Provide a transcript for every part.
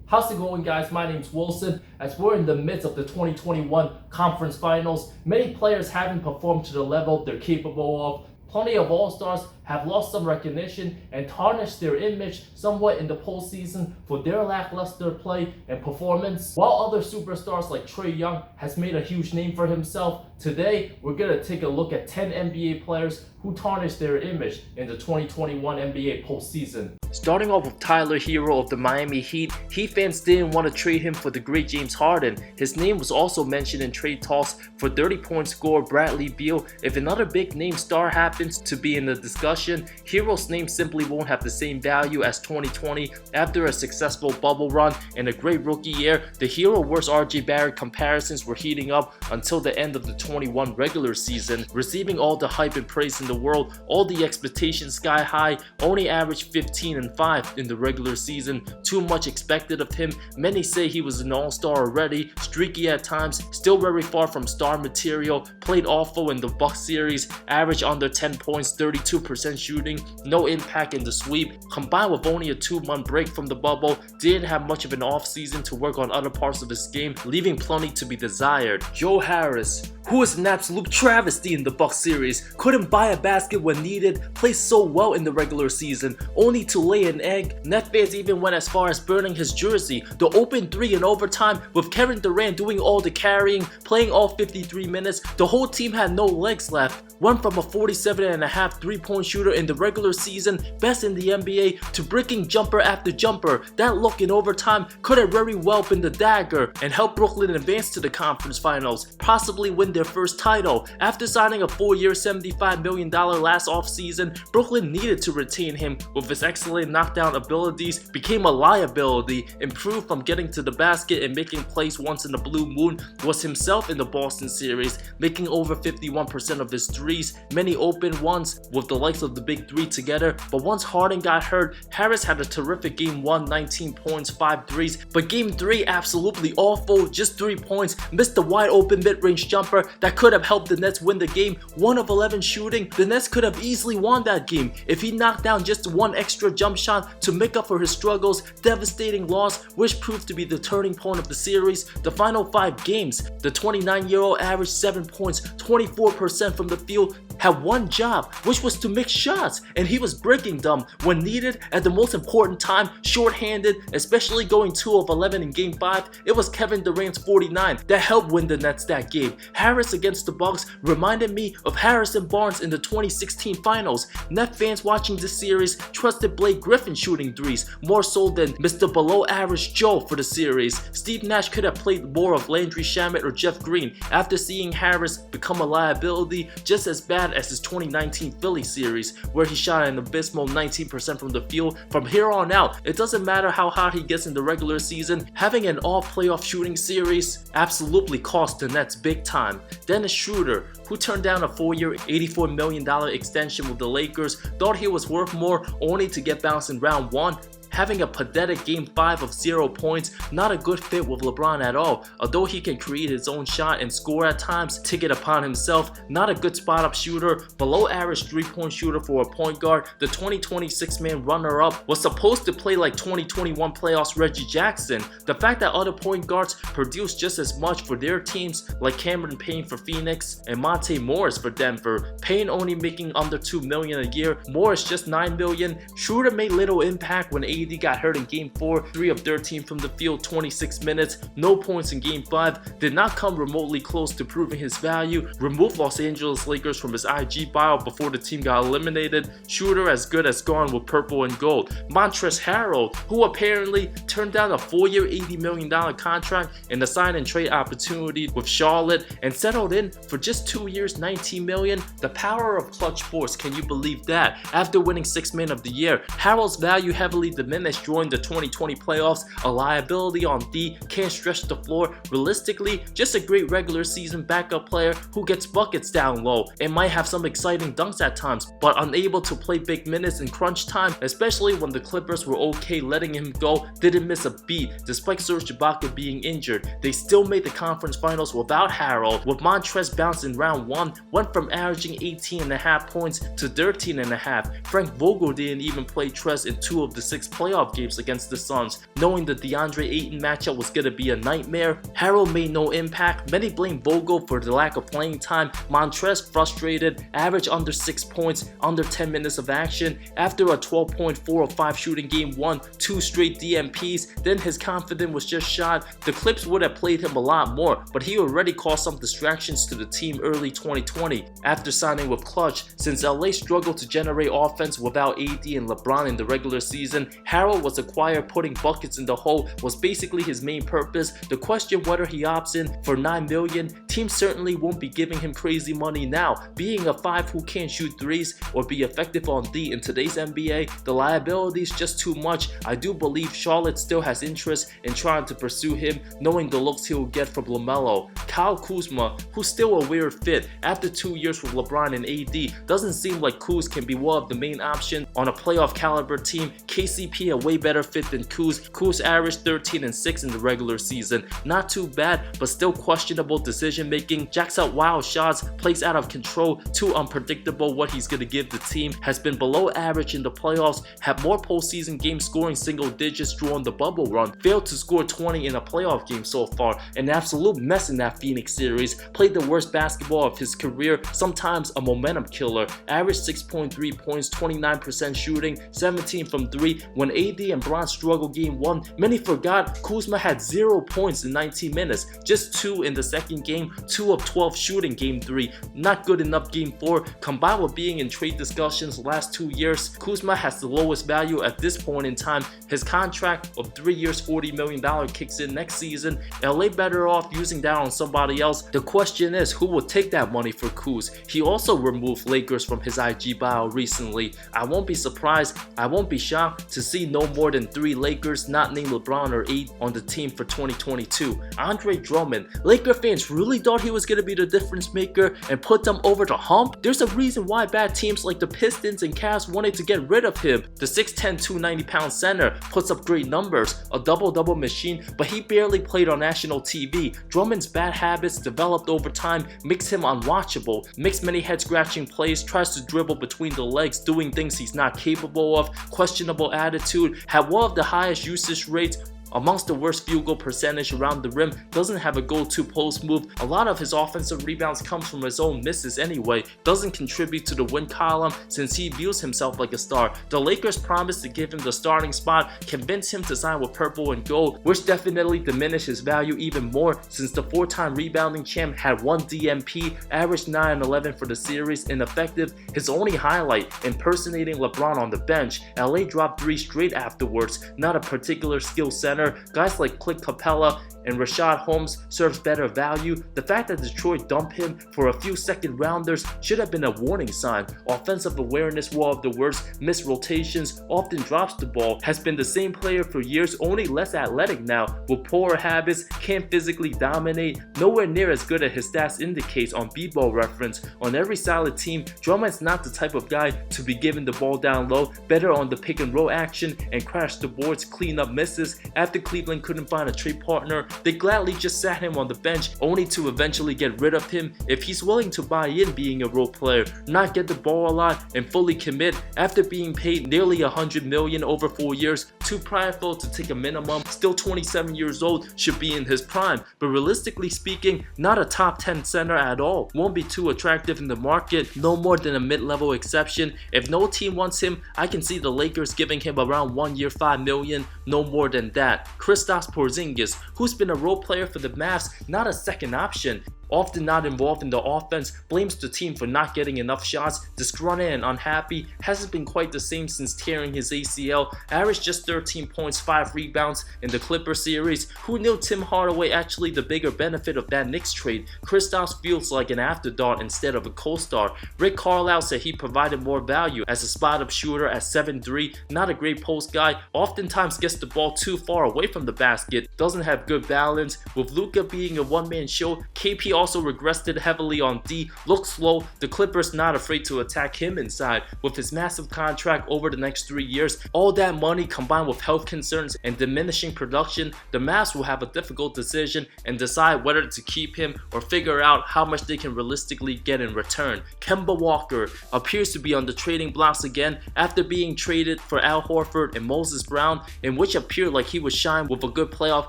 How's it going, guys? My name's Wilson. As we're in the midst of the 2021 conference finals, many players haven't performed to the level they're capable of. Plenty of all-stars have lost some recognition and tarnished their image somewhat in the postseason for their lackluster play and performance. While other superstars like Trae Young has made a huge name for himself, today we're going to take a look at 10 NBA players who tarnished their image in the 2021 NBA postseason. Starting off with Tyler Herro of the Miami Heat, Heat fans didn't want to trade him for the great James Harden. His name was also mentioned in trade talks for 30-point scorer Bradley Beal. If another big name star happens to be in the discussion, Herro's name simply won't have the same value as 2020. After a successful bubble run and a great rookie year, the Herro vs RJ Barrett comparisons were heating up until the end of the 21 regular season. Receiving all the hype and praise in the world, all the expectations sky high, only averaged 15-5 in the regular season. Too much expected of him. Many say he was an all-star already, streaky at times, still very far from star material, played awful in the Bucks series, averaged under 10 points, 32% shooting, no impact in the sweep, combined with only a 2-month break from the bubble, didn't have much of an off-season to work on other parts of his game, leaving plenty to be desired. Joe Harris, who was an absolute travesty in the Bucks series, couldn't buy a basket when needed, played so well in the regular season, only to lay an egg. Net fans even went as far as burning his jersey. The open 3 in overtime with Kevin Durant doing all the carrying, playing all 53 minutes, the whole team had no legs left. Went from a 47.5 3-point shooter in the regular season, best in the NBA, to bricking jumper after jumper. That look in overtime could have very well been the dagger and helped Brooklyn advance to the conference finals, possibly win their first title. After signing a 4-year $75 million last offseason, Brooklyn needed to retain him. With his excellent knockdown abilities, became a liability, improved from getting to the basket and making plays once in a blue moon, was himself in the Boston series, making over 51% of his threes, many open ones with the likes of the big three together. But once Harden got hurt, Harris had a terrific game 1, 19 points, 5 threes, but game 3 absolutely awful, just 3 points, missed the wide open mid-range jumper that could have helped the Nets win the game. 1 of 11 shooting, the Nets could have easily won that game if he knocked down just 1 extra jump shot to make up for his struggles. Devastating loss, which proved to be the turning point of the series. The final 5 games, the 29-year-old averaged 7 points, 24% from the field, had one job, which was to make shots, and he was breaking them when needed at the most important time, short-handed, especially going 2 of 11 in game 5. It was Kevin Durant's 49 that helped win the Nets that game. Harris against the Bucks reminded me of Harrison Barnes in the 2016 finals. Net fans watching this series trusted Blake Griffin shooting threes more so than Mr. Below Average Joe for the series. Steve Nash could have played more of Landry Shamet or Jeff Green after seeing Harris become a liability, just as bad as his 2019 Philly series, where he shot an abysmal 19% from the field. From here on out, it doesn't matter how hot he gets in the regular season, having an all-playoff shooting series absolutely cost the Nets big time. Dennis Schruter, who turned down a 4-year $84 million extension with the Lakers, thought he was worth more only to get bounced in round 1. Having a pathetic game 5 of 0 points, not a good fit with LeBron at all. Although he can create his own shot and score at times, take it upon himself, not a good spot-up shooter, below average 3-point shooter for a point guard. The 2026-man runner-up was supposed to play like 2021 playoffs Reggie Jackson. The fact that other point guards produced just as much for their teams, like Cameron Payne for Phoenix and Monte Morris for Denver. Payne only making under $2 million a year, Morris just $9 million. Schruter made little impact when AD got hurt in game 4, 3 of 13 from the field, 26 minutes, no points in game 5, did not come remotely close to proving his value, removed Los Angeles Lakers from his IG bio before the team got eliminated. Schruter as good as gone with purple and gold. Montrezl Harrell, who apparently turned down a 4-year $80 million contract and a sign and trade opportunity with Charlotte and settled in for just 2 years, $19 million. The power of clutch force, can you believe that? After winning 6th Man of the Year, Harrell's value heavily diminished during the 2020 playoffs, a liability on D, can't stretch the floor. Realistically, just a great regular season backup player who gets buckets down low and might have some exciting dunks at times, but unable to play big minutes in crunch time, especially when the Clippers were okay letting him go. Didn't miss a beat despite Serge Ibaka being injured. They still made the conference finals without Harrell, with Montrezl bounced in round 1, went from averaging 18.5 points to 13.5. Frank Vogel didn't even play Trez in 2 of the 6 playoffs. playoff games against the Suns, knowing the DeAndre Ayton matchup was going to be a nightmare. Herro made no impact. Many blame Vogel for the lack of playing time. Montrezl frustrated, averaged under 6 points, under 10 minutes of action. After a 12.405 shooting game 1, 2 straight DMPs, then his confidence was just shot. The Clips would have played him a lot more, but he already caused some distractions to the team early 2020 after signing with Clutch. Since LA struggled to generate offense without AD and LeBron in the regular season, Harrell was acquired. Putting buckets in the hole was basically his main purpose. The question whether he opts in for $9 million, teams certainly won't be giving him crazy money now. Being a 5 who can't shoot threes or be effective on D in today's NBA, the liability is just too much. I do believe Charlotte still has interest in trying to pursue him, knowing the looks he'll get from LaMelo. Kyle Kuzma, who's still a weird fit after 2 years with LeBron and AD, doesn't seem like Kuz can be one of the main options on a playoff caliber team. KCP a way better fit than Kuz. Kuz averaged 13 and 6 in the regular season. Not too bad, but still questionable decision making. Jacks out wild shots, plays out of control, too unpredictable what he's gonna give the team. Has been below average in the playoffs, had more postseason games scoring single digits during the bubble run. Failed to score 20 in a playoff game so far. An absolute mess in that Phoenix series. Played the worst basketball of his career, sometimes a momentum killer. Averaged 6.3 points, 29% shooting, 17 from 3. When AD and Bron struggled game 1, many forgot Kuzma had 0 points in 19 minutes, just 2 in the second game, 2 of 12 shooting game 3. Not good enough game 4. Combined with being in trade discussions last 2 years, Kuzma has the lowest value at this point in time. His contract of 3 years, $40 million kicks in next season. LA better off using that on somebody else. The question is, who will take that money for Kuz? He also removed Lakers from his IG bio recently. I won't be surprised, I won't be shocked to see no more than 3 Lakers not named LeBron or 8 on the team for 2022. Andre Drummond. Laker fans really thought he was going to be the difference maker and put them over the hump? There's a reason why bad teams like the Pistons and Cavs wanted to get rid of him. The 6'10", 290-pound center puts up great numbers, a double-double machine, but he barely played on national TV. Drummond's bad habits developed over time makes him unwatchable, makes many head-scratching plays, tries to dribble between the legs, doing things he's not capable of, questionable attitude, had one of the highest usage rates amongst the worst field goal percentage around the rim, doesn't have a go-to post move. A lot of his offensive rebounds comes from his own misses anyway, doesn't contribute to the win column since he views himself like a star. The Lakers promised to give him the starting spot, convinced him to sign with purple and gold, which definitely diminished his value even more since the 4-time rebounding champ had 1 DMP, averaged 9 and 11 for the series, ineffective. His only highlight, impersonating LeBron on the bench. LA dropped 3 straight afterwards, not a particular skill center. Guys like Clint Capella and Rashad Holmes serves better value. The fact that Detroit dumped him for a few second rounders should have been a warning sign. Offensive awareness, one of the worst, missed rotations, often drops the ball, has been the same player for years, only less athletic now, with poorer habits, can't physically dominate, nowhere near as good as his stats indicates on b-ball reference. On every solid team, Drummond's not the type of guy to be given the ball down low, better on the pick and roll action and crash the boards, clean up misses. After Cleveland couldn't find a trade partner, they gladly just sat him on the bench, only to eventually get rid of him. If he's willing to buy in being a role player, not get the ball a lot, and fully commit after being paid nearly $100 million over 4 years, too prideful to take a minimum, still 27 years old, should be in his prime, but realistically speaking, not a top 10 center at all. Won't be too attractive in the market, no more than a mid-level exception. If no team wants him, I can see the Lakers giving him around 1 year $5 million, no more than that. Kristaps Porzingis, who's been a role player for the Mavs, not a second option. Often not involved in the offense, blames the team for not getting enough shots, disgruntled and unhappy, hasn't been quite the same since tearing his ACL, averaged just 13 points, 5 rebounds in the Clippers series. Who knew Tim Hardaway actually the bigger benefit of that Knicks trade? Kristaps feels like an afterthought instead of a co-star. Rick Carlisle said he provided more value as a spot-up shooter at 7'3", not a great post guy, oftentimes gets the ball too far away from the basket, doesn't have good balance. With Luka being a one-man show, KP also regressed heavily on D, looked slow, the Clippers not afraid to attack him inside. With his massive contract over the next 3 years, all that money combined with health concerns and diminishing production, the Mavs will have a difficult decision and decide whether to keep him or figure out how much they can realistically get in return. Kemba Walker appears to be on the trading blocks again after being traded for Al Horford and Moses Brown, in which appeared like he would shine with a good playoff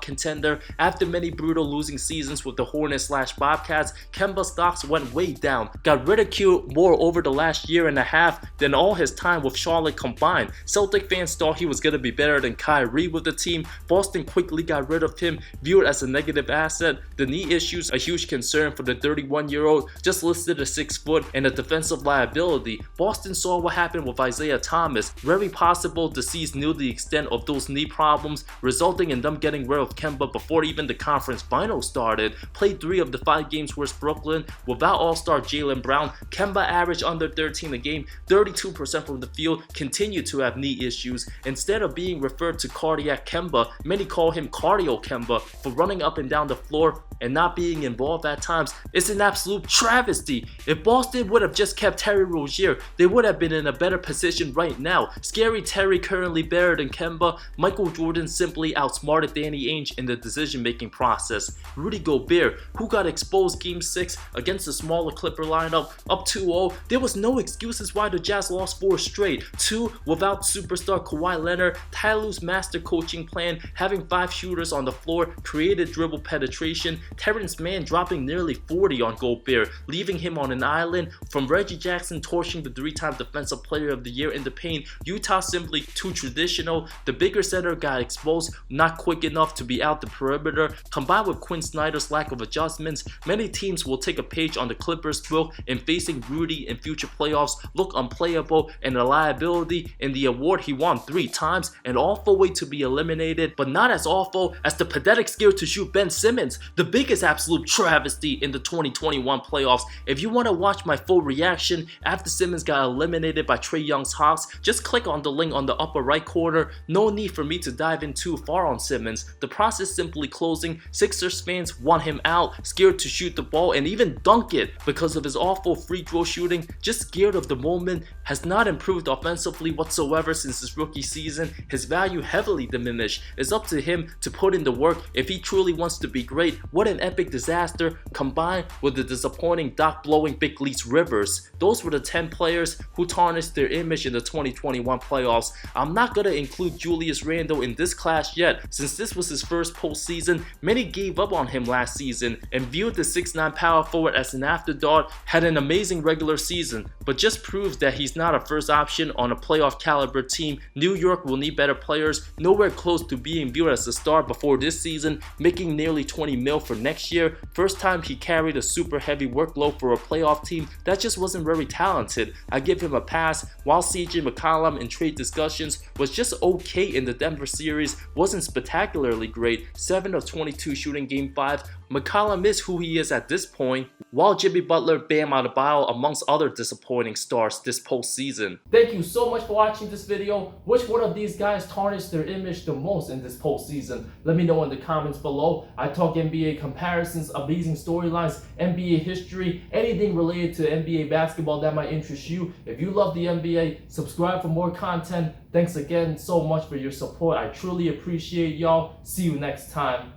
contender. After many brutal losing seasons with the Hornets/Bobcats, Kemba's stocks went way down, got ridiculed more over the last year and a half than all his time with Charlotte combined. Celtic fans thought he was going to be better than Kyrie with the team. Boston quickly got rid of him, viewed as a negative asset. The knee issues a huge concern for the 31-year-old, just listed as 6 foot and a defensive liability. Boston saw what happened with Isaiah Thomas. Very possible the C's knew the extent of those knee problems, resulting in them getting rid of Kemba before even the conference finals started. Played 3 of the 5 games versus Brooklyn without all-star Jaylen Brown. Kemba averaged under 13 a game, 32% from the field, continued to have knee issues. Instead of being referred to cardiac Kemba, many call him cardio Kemba for running up and down the floor and not being involved at times. It's an absolute travesty. If Boston would have just kept Terry Rozier, they would have been in a better position right now. Scary Terry currently better than Kemba. Michael Jordan simply outsmarted Danny Ainge in the decision-making process. Rudy Gobert, who got exposed Game 6 against a smaller Clipper lineup, up 2-0, there was no excuses why the Jazz lost 4 straight. 2 without superstar Kawhi Leonard. Ty Lue's master coaching plan, having 5 shooters on the floor, created dribble penetration. Terrence Mann dropping nearly 40 on Gobert, leaving him on an island. From Reggie Jackson torching the 3-time Defensive Player of the Year in the paint, Utah simply too traditional. The bigger center got exposed, not quick enough to be out the perimeter. Combined with Quinn Snyder's lack of adjustments, many teams will take a page on the Clippers' book in facing Rudy in future playoffs, look unplayable and a liability in the award he won 3 times, an awful way to be eliminated, but not as awful as the pathetic skill to shoot Ben Simmons, the biggest absolute travesty in the 2021 playoffs. If you want to watch my full reaction after Simmons got eliminated by Trae Young's Hawks, just click on the link on the upper right corner. No need for me to dive in too far on Simmons. The process simply closing. Sixers fans want him out, scared to shoot the ball and even dunk it because of his awful free throw shooting, just scared of the moment. Has not improved offensively whatsoever since his rookie season. His value heavily diminished. It's up to him to put in the work if he truly wants to be great. What an epic disaster combined with the disappointing Doc blowing Big League's Rivers. Those were the 10 players who tarnished their image in the 2021 playoffs. I'm not gonna include Julius Randle in this class yet, since this was his first postseason. Many gave up on him last season and viewed the 6'9" power forward as an afterthought. Had an amazing regular season, but just proves that he's not a first option on a playoff caliber team. New York will need better players, nowhere close to being viewed as a star before this season, making nearly 20 mil for next year. First time he carried a super heavy workload for a playoff team that just wasn't very talented. I give him a pass. While CJ McCollum in trade discussions was just okay in the Denver series, wasn't spectacularly great. 7 of 22 shooting Game 5. McCollum is who he is at this point, while Jimmy Butler, Bam Adebayo amongst other disappointing stars this postseason. Thank you so much for watching this video. Which one of these guys tarnished their image the most in this postseason? Let me know in the comments below. I talk NBA comparisons, amazing storylines, NBA history, anything related to NBA basketball that might interest you. If you love the NBA, subscribe for more content. Thanks again so much for your support. I truly appreciate y'all. See you next time.